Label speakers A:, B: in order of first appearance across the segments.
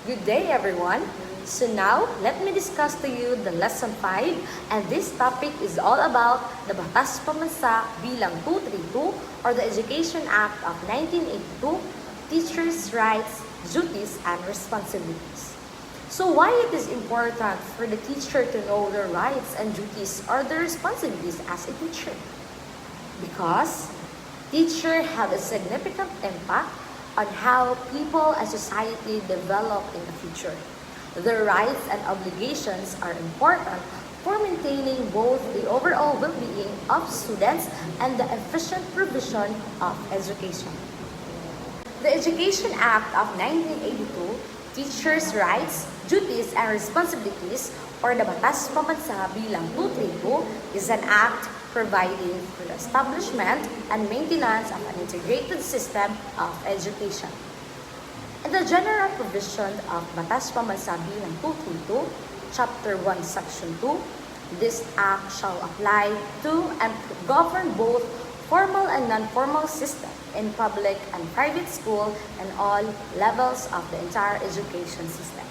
A: Good day, everyone. So now, let me discuss to you the lesson 5, and this topic is all about the Batas Pambansa bilang 232 or the Education Act of 1982, Teachers' Rights, Duties, and Responsibilities. So why it is important for the teacher to know their rights and duties or their responsibilities as a teacher? Because teachers have a significant impact on how people and society develop in the future. Their rights and obligations are important for maintaining both the overall well-being of students and the efficient provision of education. The Education Act of 1982, Teachers' Rights, Duties, and Responsibilities, or the Batas Pambansa bilang 232, is an act providing for the establishment and maintenance of an integrated system of education. In the general provision of Batas Pambansa bilang 232, Chapter 1, Section 2, this act shall apply to and govern both formal and non-formal system in public and private school and all levels of the entire education system.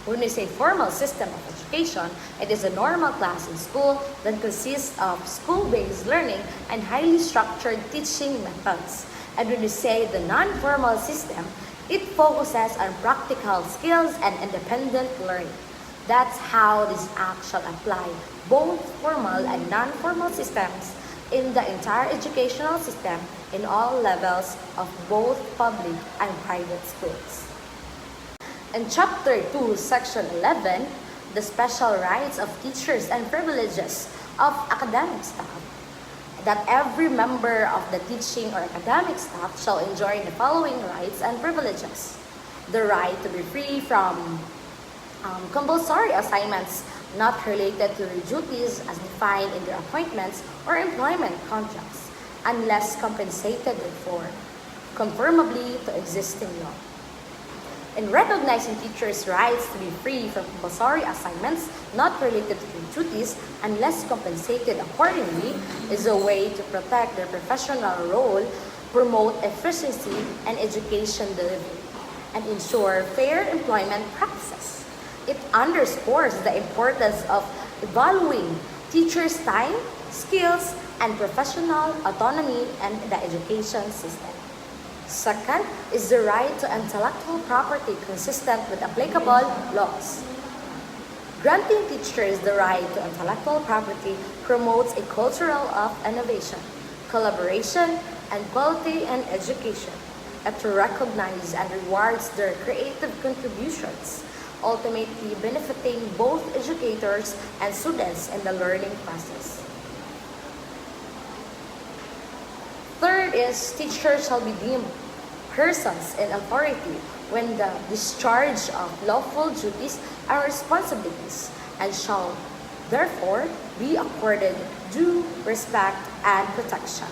A: When we say formal system of education, it is a normal class in school that consists of school-based learning and highly structured teaching methods. And when we say the non-formal system, it focuses on practical skills and independent learning. That's how this act shall apply both formal and non-formal systems in the entire educational system in all levels of both public and private schools. In Chapter 2, Section 11, the special rights of teachers and privileges of academic staff, that every member of the teaching or academic staff shall enjoy the following rights and privileges. The right to be free from compulsory assignments not related to their duties as defined in their appointments or employment contracts, unless compensated for, conformably to existing law. In recognizing teachers' rights to be free from compulsory assignments not related to their duties unless compensated accordingly is a way to protect their professional role, promote efficiency and education delivery, and ensure fair employment practices. It underscores the importance of valuing teachers' time, skills, and professional autonomy in the education system. Second is the right to intellectual property consistent with applicable laws. Granting teachers the right to intellectual property promotes a culture of innovation, collaboration, and quality in education. It recognizes and rewards their creative contributions, ultimately benefiting both educators and students in the learning process. Third is teachers shall be deemed persons in authority when the discharge of lawful duties and responsibilities and shall therefore be accorded due respect and protection.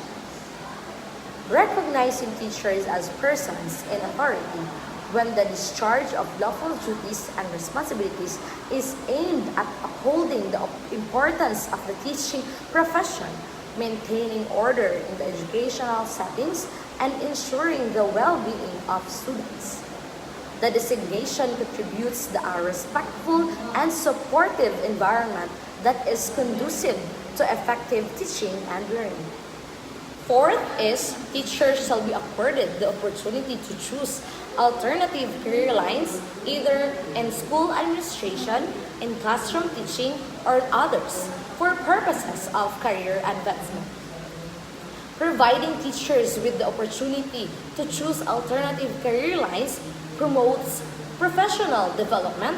A: Recognizing teachers as persons in authority when the discharge of lawful duties and responsibilities is aimed at upholding the importance of the teaching profession, maintaining order in the educational settings, and ensuring the well-being of students. The designation contributes to a respectful and supportive environment that is conducive to effective teaching and learning. Fourth is teachers shall be accorded the opportunity to choose alternative career lines either in school administration, in classroom teaching, or others for purposes of career advancement. Providing teachers with the opportunity to choose alternative career lines promotes professional development,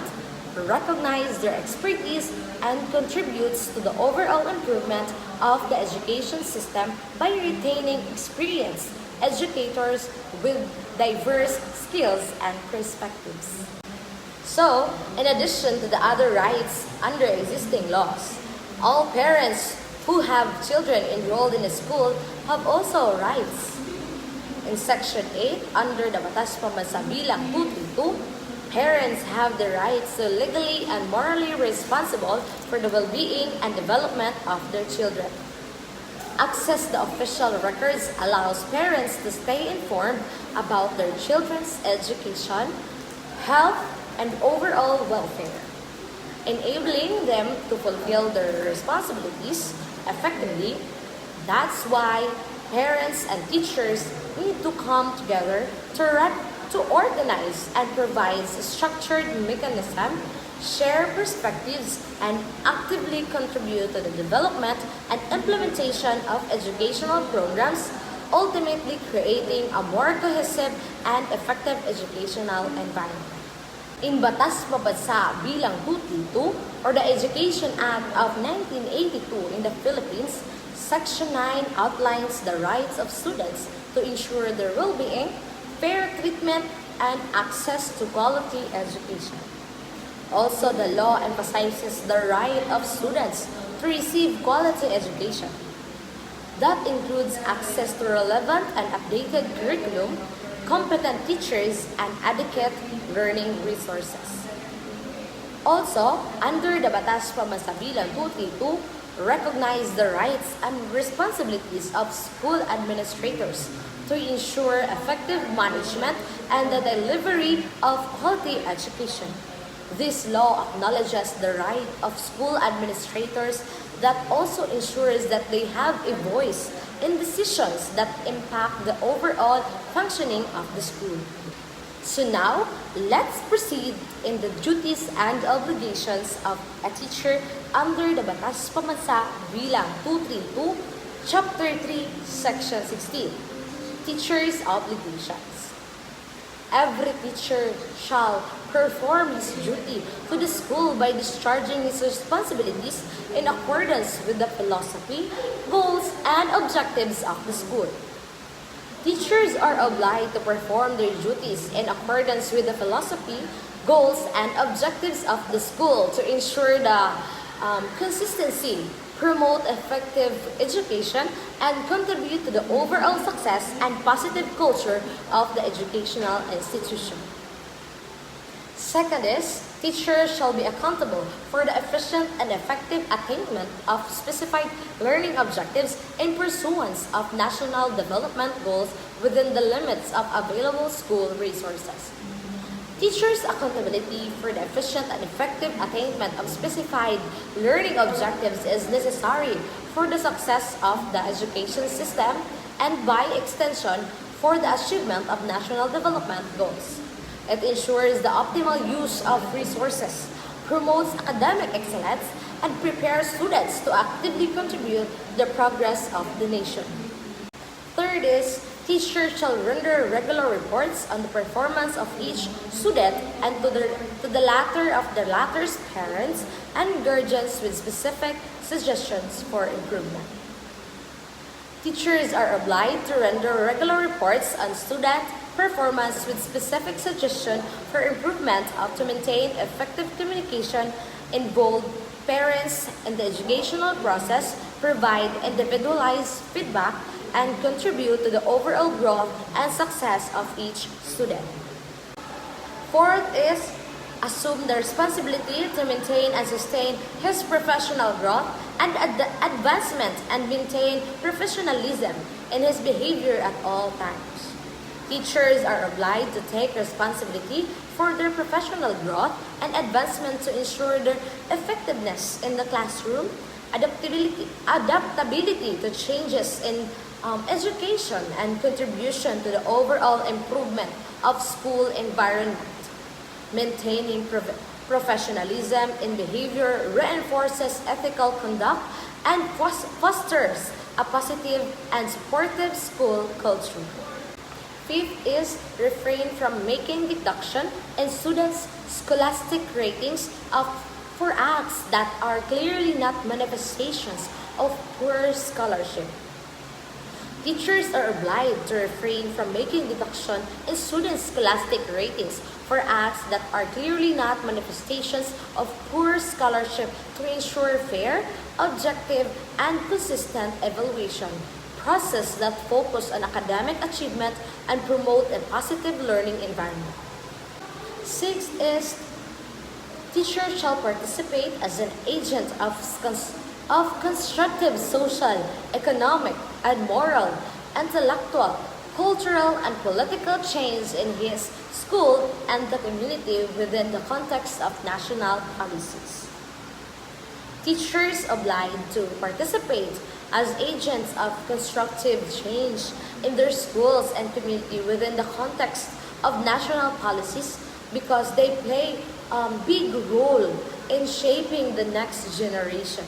A: recognizes their expertise, and contributes to the overall improvement of the education system by retaining experienced educators with diverse skills and perspectives. So, in addition to the other rights under existing laws, all parents who have children enrolled in a school have also rights. In Section 8, under the Batas Pambansa bilang 232, parents have the rights to legally and morally responsible for the well-being and development of their children. Access to official records allows parents to stay informed about their children's education, health, and overall welfare, enabling them to fulfill their responsibilities effectively. That's why parents and teachers need to come together to organize and provide a structured mechanism, share perspectives, and actively contribute to the development and implementation of educational programs, ultimately creating a more cohesive and effective educational environment. In Batas Pambansa bilang 232 or the Education Act of 1982 in the Philippines, Section 9 outlines the rights of students to ensure their well-being, fair treatment, and access to quality education. Also, the law emphasizes the right of students to receive quality education. That includes access to relevant and updated curriculum, competent teachers, and adequate learning resources. Also, under the Batas Pambansa bilang 232, recognize the rights and responsibilities of school administrators to ensure effective management and the delivery of quality education. This law acknowledges the right of school administrators that also ensures that they have a voice in decisions that impact the overall functioning of the school. So now, let's proceed in the duties and obligations of a teacher under the Batas Pambansa bilang 232, Chapter 3, Section 16, Teacher's Obligations. Every teacher shall perform his duty to the school by discharging his responsibilities in accordance with the philosophy, goals, and objectives of the school. Teachers are obliged to perform their duties in accordance with the philosophy, goals, and objectives of the school to ensure the consistency, promote effective education, and contribute to the overall success and positive culture of the educational institution. Second is, teachers shall be accountable for the efficient and effective attainment of specified learning objectives in pursuance of national development goals within the limits of available school resources. Teachers' accountability for the efficient and effective attainment of specified learning objectives is necessary for the success of the education system and, by extension, for the achievement of national development goals. It ensures the optimal use of resources, promotes academic excellence, and prepares students to actively contribute to the progress of the nation. Third is, teachers shall render regular reports on the performance of each student and to the latter of the latter's parents and guardians with specific suggestions for improvement. Teachers are obliged to render regular reports on student performance with specific suggestion for improvement to maintain effective communication, involve parents in the educational process, provide individualized feedback, and contribute to the overall growth and success of each student. Fourth is, assume the responsibility to maintain and sustain his professional growth and advancement and maintain professionalism in his behavior at all times. Teachers are obliged to take responsibility for their professional growth and advancement to ensure their effectiveness in the classroom, adaptability to changes in education, and contribution to the overall improvement of school environment. Maintaining professionalism in behavior reinforces ethical conduct and fosters a positive and supportive school culture. Fifth is, refrain from making deduction in students' scholastic ratings for acts that are clearly not manifestations of poor scholarship. Teachers are obliged to refrain from making deduction in students' scholastic ratings for acts that are clearly not manifestations of poor scholarship to ensure fair, objective, and consistent evaluation process that focus on academic achievement and promote a positive learning environment. Sixth is, teachers shall participate as an agent of constructive social, economic, and moral, intellectual, cultural, and political change in his school and the community within the context of national policies. Teachers obliged to participate as agents of constructive change in their schools and community within the context of national policies because they play a big role in shaping the next generation,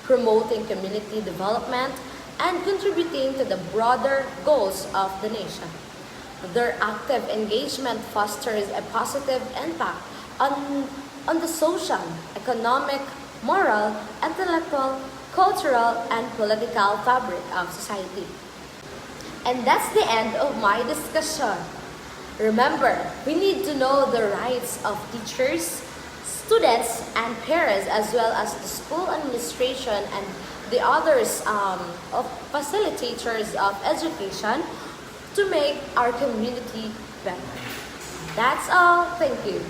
A: promoting community development, and contributing to the broader goals of the nation. Their active engagement fosters a positive impact on the social, economic, moral, intellectual, cultural, and political fabric of society. And that's the end of my discussion. Remember, we need to know the rights of teachers, students, and parents, as well as the school administration and the others of facilitators of education to make our community better. That's all. Thank you.